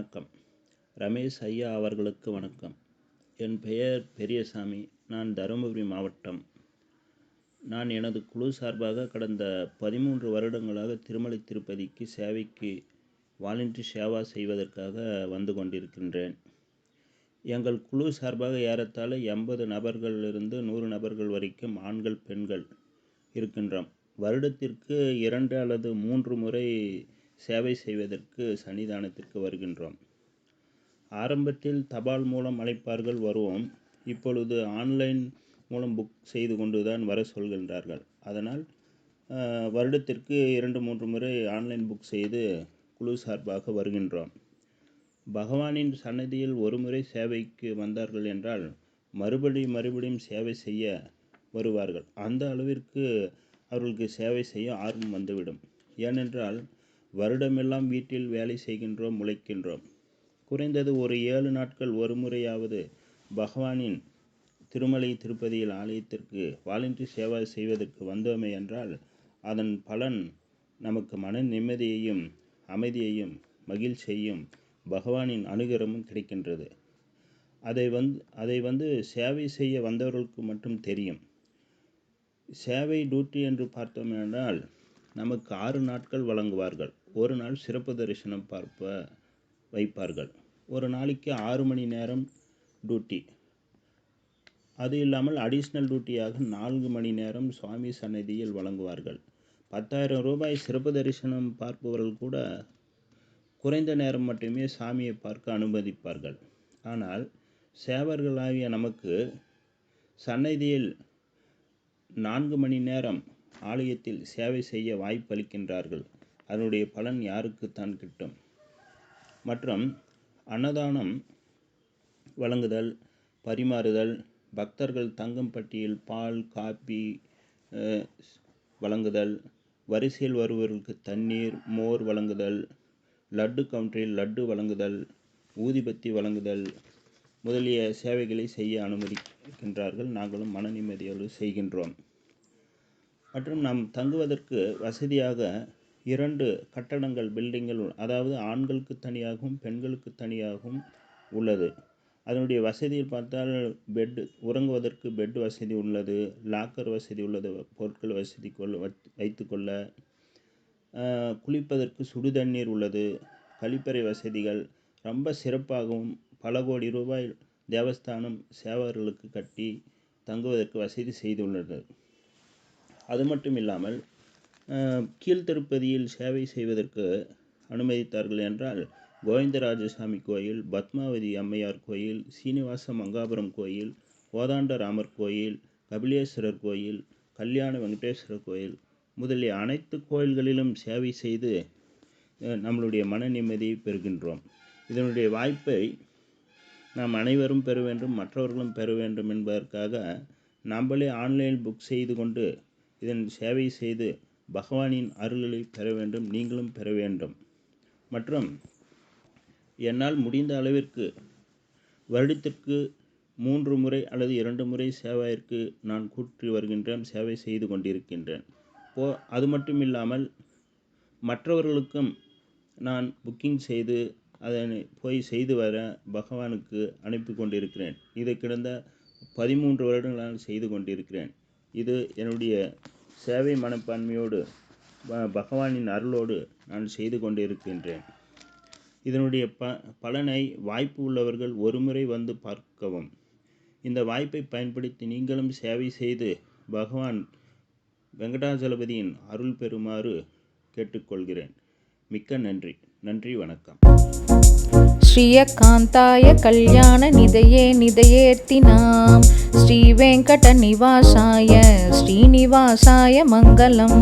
வணக்கம். ரமேஷ் ஐயா அவர்களுக்கு வணக்கம். என் பெயர் பெரியசாமி. நான் தருமபுரி மாவட்டம். நான் எனது குழு சார்பாக கடந்த 13 வருடங்களாக திருமலை திருப்பதிக்கு சேவைக்கு வாலண்டரி சேவா செய்வதற்காக வந்து கொண்டிருக்கின்றேன். எங்கள் குழு சார்பாக ஏறத்தாழ 80 நபர்களிலிருந்து 100 நபர்கள் வரைக்கும் ஆண்கள் பெண்கள் இருக்கின்றோம். வருடத்திற்கு 2 அல்லது 3 முறை சேவை செய்வதற்கு சன்னிதானத்திற்கு வருகின்றோம். ஆரம்பத்தில் தபால் மூலம் அழைப்பார்கள், வருவோம். இப்பொழுது ஆன்லைன் மூலம் புக் செய்து கொண்டுதான் வர சொல்கின்றார்கள். அதனால் வருடத்திற்கு 2-3 முறை ஆன்லைன் புக் செய்து குழு சார்பாக வருகின்றோம். பகவானின் சன்னதியில் ஒரு முறை சேவைக்கு வந்தார்கள் என்றால் மறுபடியும் சேவை செய்ய வருவார்கள். அந்த அளவிற்கு அவர்களுக்கு சேவை செய்ய ஆர்வம் வந்துவிடும். ஏனென்றால் வருடமெல்லாம் வீட்டில் வேலை செய்கின்றோம், உழைக்கின்றோம். குறைந்தது ஒரு 7 நாட்கள் ஒரு முறையாவது பகவானின் திருமலை திருப்பதியில் ஆலயத்திற்கு வாலண்டரி சேவை செய்வதற்கு வந்தோமே என்றால் அதன் பலன் நமக்கு மன நிம்மதியையும் அமைதியையும் மகிழ்ச்சியையும் பகவானின் அனுகிரகமும் கிடைக்கின்றது. அதை வந்து சேவை செய்ய வந்தவர்களுக்கு மட்டும் தெரியும். சேவை டியூட்டி என்று பார்த்தோம் என்றால் நமக்கு 6 நாட்கள் வழங்குவார்கள். ஒரு நாள் சிறப்பு தரிசனம் வைப்பார்கள். ஒரு நாளைக்கு 6 மணி நேரம் டியூட்டி. அது இல்லாமல் அடிஷ்னல் டியூட்டியாக 4 மணி நேரம் சுவாமி சன்னதியில் வழங்குவார்கள். 10,000 ரூபாய் சிறப்பு தரிசனம் பார்ப்பவர்கள் கூட குறைந்த நேரம் மட்டுமே சாமியை பார்க்க அனுமதிப்பார்கள். ஆனால் சேவர்களாகிய நமக்கு சன்னதியில் 4 மணி நேரம் ஆலயத்தில் சேவை செய்ய வாய்ப்பு அளிக்கின்றார்கள். அதனுடைய பலன் யாருக்குத்தான் கிட்டும். மற்றும் அன்னதானம் வழங்குதல், பரிமாறுதல், பக்தர்கள் தங்கும் பட்டியில் பால் காபி வழங்குதல், வரிசையில் வருபவர்களுக்கு தண்ணீர் மோர் வழங்குதல், லட்டு கவுண்டரில் லட்டு வழங்குதல், ஊதிபத்தி வழங்குதல் முதலிய சேவைகளை செய்ய அனுமதிக்கின்றார்கள். நாங்களும் மன நிம்மதியோடு செய்கின்றோம். மற்றும் நாம் தங்குவதற்கு வசதியாக 2 கட்டடங்கள் பில்டிங்கள், அதாவது ஆண்களுக்கு தனியாகவும் பெண்களுக்கு தனியாகவும் உள்ளது. அதனுடைய வசதியில் பார்த்தால் உறங்குவதற்கு பெட் வசதி உள்ளது, லாக்கர் வசதி உள்ளது, பொருட்கள் வசதி வைத்துக்கொள்ள, குளிப்பதற்கு சுடுதண்ணீர் உள்ளது, கழிப்பறை வசதிகள் ரொம்ப சிறப்பாகவும் பல கோடி ரூபாய் தேவஸ்தானம் சேவர்களுக்கு கட்டி தங்குவதற்கு வசதி செய்துள்ளது. அது மட்டும் இல்லாமல் கீழ்த்திருப்பதியில் சேவை செய்வதற்கு அனுமதித்தார்கள் என்றால் கோவிந்தராஜசாமி கோயில், பத்மாவதி அம்மையார் கோயில், சீனிவாச மங்காபுரம் கோயில், கோதாண்ட ராமர் கோயில், கபிலேஸ்வரர் கோயில், கல்யாண வெங்கடேஸ்வரர் கோயில் முதலிய அனைத்து கோயில்களிலும் சேவை செய்து நம்மளுடைய மன நிம்மதியை பெறுகின்றோம். இதனுடைய வாய்ப்பை நாம் அனைவரும் பெற வேண்டும், மற்றவர்களும் பெற வேண்டும் என்பதற்காக நம்மளே ஆன்லைன் புக் செய்து கொண்டு இதன் சேவை செய்து பகவானின் அருளை பெற வேண்டும், நீங்களும் பெற வேண்டும். மற்றும் என்னால் முடிந்த அளவிற்கு வருடத்திற்கு 3 முறை அல்லது 2 முறை சேவைக்கு நான் கூட்டி வருகின்றேன், சேவை செய்து கொண்டிருக்கின்றேன். அது மட்டும் இல்லாமல் மற்றவர்களுக்கும் நான் புக்கிங் செய்து அதனை போய் செய்து வர பகவானுக்கு அனுப்பி கொண்டிருக்கிறேன். இதை கிடந்த 13 வருடங்களாக செய்து கொண்டிருக்கிறேன். இது என்னுடைய சேவை மனப்பான்மையோடு பகவானின் அருளோடு நான் செய்து கொண்டிருக்கின்றேன். இதனுடைய பலனை வாய்ப்பு உள்ளவர்கள் ஒரு முறை வந்து பார்க்கவும். இந்த வாய்ப்பை பயன்படுத்தி நீங்களும் சேவை செய்து பகவான் வெங்கடாஜலபதியின் அருள் பெறுமாறு கேட்டுக்கொள்கிறேன். மிக்க நன்றி. நன்றி, வணக்கம். ஸ்ரீயகாந்தாய கல்யாண நிதையே நிதையேர்த்தினாம் ஸ்ரீ வெங்கட நிவாசாய ஸ்ரீனிவாசாய மங்களம்.